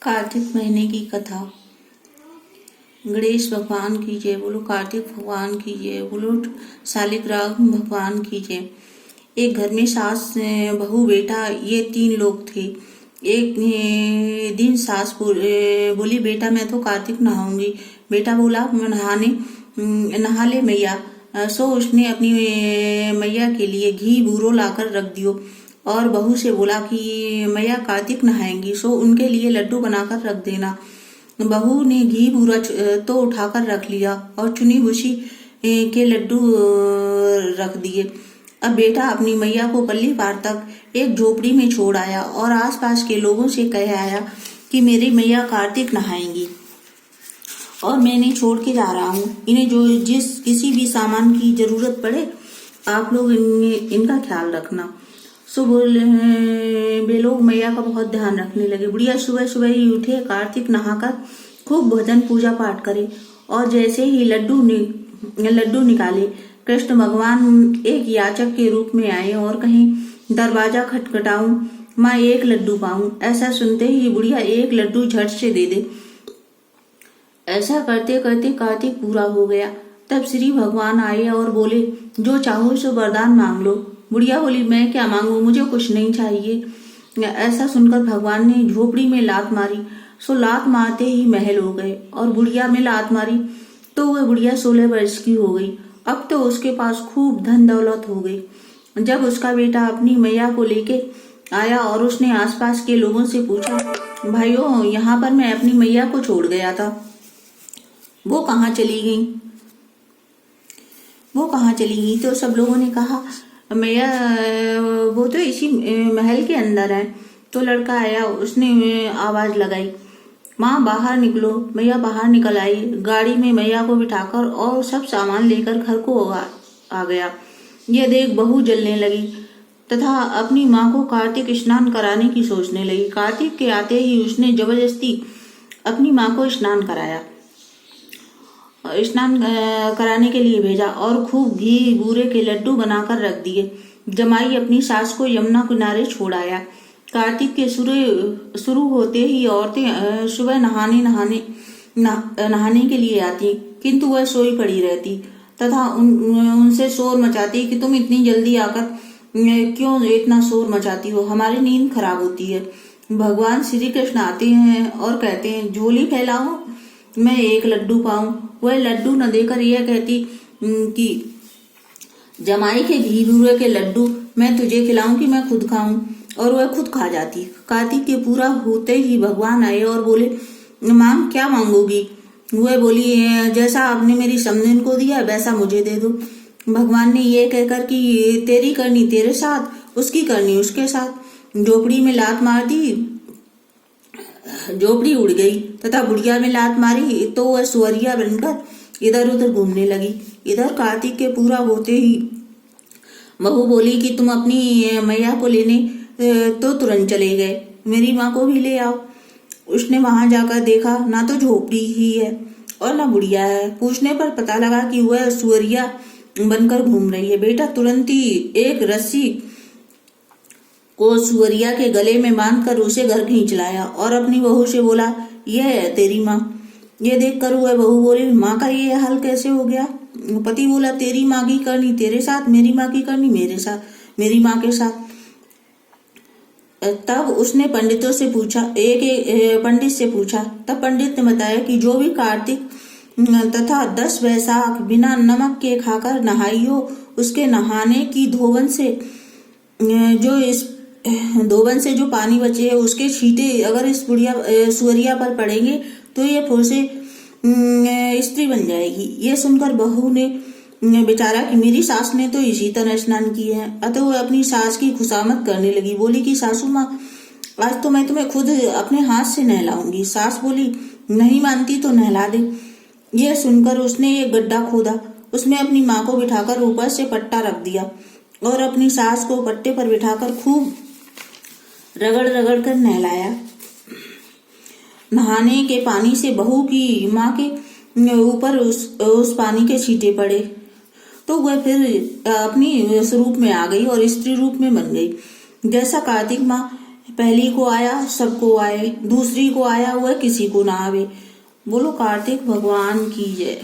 कार्तिक महीने की कथा। गणेश भगवान की जय बोलो, कार्तिक भगवान की जय बोलो, शालिग्राम भगवान की जय। एक घर में सास बहू बेटा ये 3 लोग थे। एक दिन सास बोली बेटा मैं तो कार्तिक नहाऊंगी। बेटा बोला मैं नहा ले मैया। सो उसने अपनी मैया के लिए घी बूरो लाकर रख दियो और बहू से बोला कि मैया कार्तिक नहाएंगी, सो उनके लिए लड्डू बनाकर रख देना। बहू ने घी बूरा तो उठाकर रख लिया और चुनी भूसी के लड्डू रख दिए। अब बेटा अपनी मैया को पल्ली पार तक एक झोपड़ी में छोड़ आया और आसपास के लोगों से कह आया कि मेरी मैया कार्तिक नहाएंगी और मैं इन्हें छोड़ के जा रहा हूँ। इन्हें जो किसी भी सामान की जरूरत पड़े आप लोग इनका ख्याल रखना। सो वे लोग मैया का बहुत ध्यान रखने लगे। बुढ़िया सुबह सुबह ही उठे, कार्तिक नहाकर खूब भजन पूजा पाठ करे और जैसे ही लड्डू निकाले, कृष्ण भगवान एक याचक के रूप में आए और कहीं दरवाजा खटखटाऊं, माँ एक लड्डू पाऊं। ऐसा सुनते ही बुढ़िया एक लड्डू झट से दे दे। ऐसा करते करते कार्तिक पूरा हो गया। तब श्री भगवान आए और बोले जो चाहो सो वरदान मांग लो। बुढ़िया बोली मैं क्या मांगू, मुझे कुछ नहीं चाहिए। ऐसा सुनकर भगवान ने झोपड़ी में लात मारी। सो लात मारते ही महल हो गए और बुढ़िया में लात मारी तो वह बुढ़िया 16 वर्ष की हो गई। अब तो उसके पास खूब धन दौलत हो गई। जब उसका बेटा अपनी मैया को लेके आया और उसने आसपास के लोगों से पूछा भाइयों यहाँ पर मैं अपनी मैया को छोड़ गया था, वो कहाँ चली गई? तो सब लोगों ने कहा मैया वो तो इसी महल के अंदर है। तो लड़का आया, उसने आवाज लगाई माँ बाहर निकलो। मैया बाहर निकल आई। गाड़ी में मैया को बिठाकर और सब सामान लेकर घर को आ गया। यह देख बहू जलने लगी तथा अपनी माँ को कार्तिक स्नान कराने की सोचने लगी। कार्तिक के आते ही उसने जबरदस्ती अपनी माँ को स्नान कराने के लिए भेजा और खूब घी बूरे के लड्डू बनाकर रख दिए। जमाई अपनी सास को यमुना किनारे छोड़ आया। कार्तिक के शुरू होते ही औरतें सुबह नहाने के लिए आती, किंतु वह सोई पड़ी रहती तथा उनसे शोर मचाती कि तुम इतनी जल्दी आकर क्यों इतना शोर मचाती हो, हमारी नींद खराब होती है। भगवान श्री कृष्ण आते हैं और कहते हैं झोली फैलाओ मैं एक लड्डू पाऊं। वह लड्डू न देकर यह कहती कि जमाई के घी बूरे के लड्डू मैं तुझे खिलाऊं कि मैं खुद खाऊं, और वह खुद खा जाती। कार्तिक के पूरा होते ही भगवान आए और बोले माँ क्या मांगोगी? वह बोली जैसा आपने मेरी समधन को दिया वैसा मुझे दे दो। भगवान ने ये कहकर कि तेरी करनी तेरे साथ, उसकी करनी उसके साथ, झोपड़ी में लात मार दी। झोपड़ी उड़ गई तथा बुढ़िया में लात मारी तो वह सुअरिया बनकर इधर उधर घूमने लगी। इधर कार्तिक के पूरा होते ही बहू बोली कि तुम अपनी मैया को लेने तो तुरंत चले गए, मेरी माँ को भी ले आओ। उसने वहां जाकर देखा ना तो झोपड़ी ही है और ना बुढ़िया है। पूछने पर पता लगा कि वह सुअरिया बनकर घूम रही है। बेटा तुरंत ही एक रस्सी को सुअरिया के गले में बांधकर उसे घर खींच लाया और अपनी बहू से बोला यह है तेरी माँ। ये देखकर वह बहू बोली माँ का ये हाल कैसे हो गया? पति बोला तेरी माँ की करनी तेरे साथ, मेरी माँ की करनी मेरे साथ, मेरी माँ के साथ। तब उसने पंडितों से पूछा, एक पंडित से पूछा। तब पंडित ने बताया कि जो भी कार्तिक तथा 10 वैशाख बिना नमक के खाकर नहाई हो, उसके नहाने की धोवन से जो पानी बचे है उसके छींटे अगर इस सुअरिया पर पड़ेंगे तो ये फिर से स्त्री बन जाएगी। ये सुनकर बहू ने बेचारा कि मेरी सास ने तो इसी तरह स्नान किए हैं। अतः वो अपनी सास की खुशामद करने लगी। बोली कि सासू माँ आज तो मैं तुम्हें खुद अपने हाथ से नहलाऊंगी। सास बोली नहीं मानती तो नहला दे। यह सुनकर उसने एक गड्ढा खोदा, उसमें अपनी माँ को बिठाकर ऊपर से पट्टा रख दिया और अपनी सास को पट्टे पर बिठाकर खूब रगड़ रगड़ कर नहलाया। नहाने के पानी से बहू की माँ के ऊपर उस पानी के छींटे पड़े तो वह फिर अपनी स्वरूप में आ गई और स्त्री रूप में बन गई। जैसा कार्तिक माँ पहली को आया सबको आए, दूसरी को आया हुआ किसी को ना आवे। बोलो कार्तिक भगवान की जय।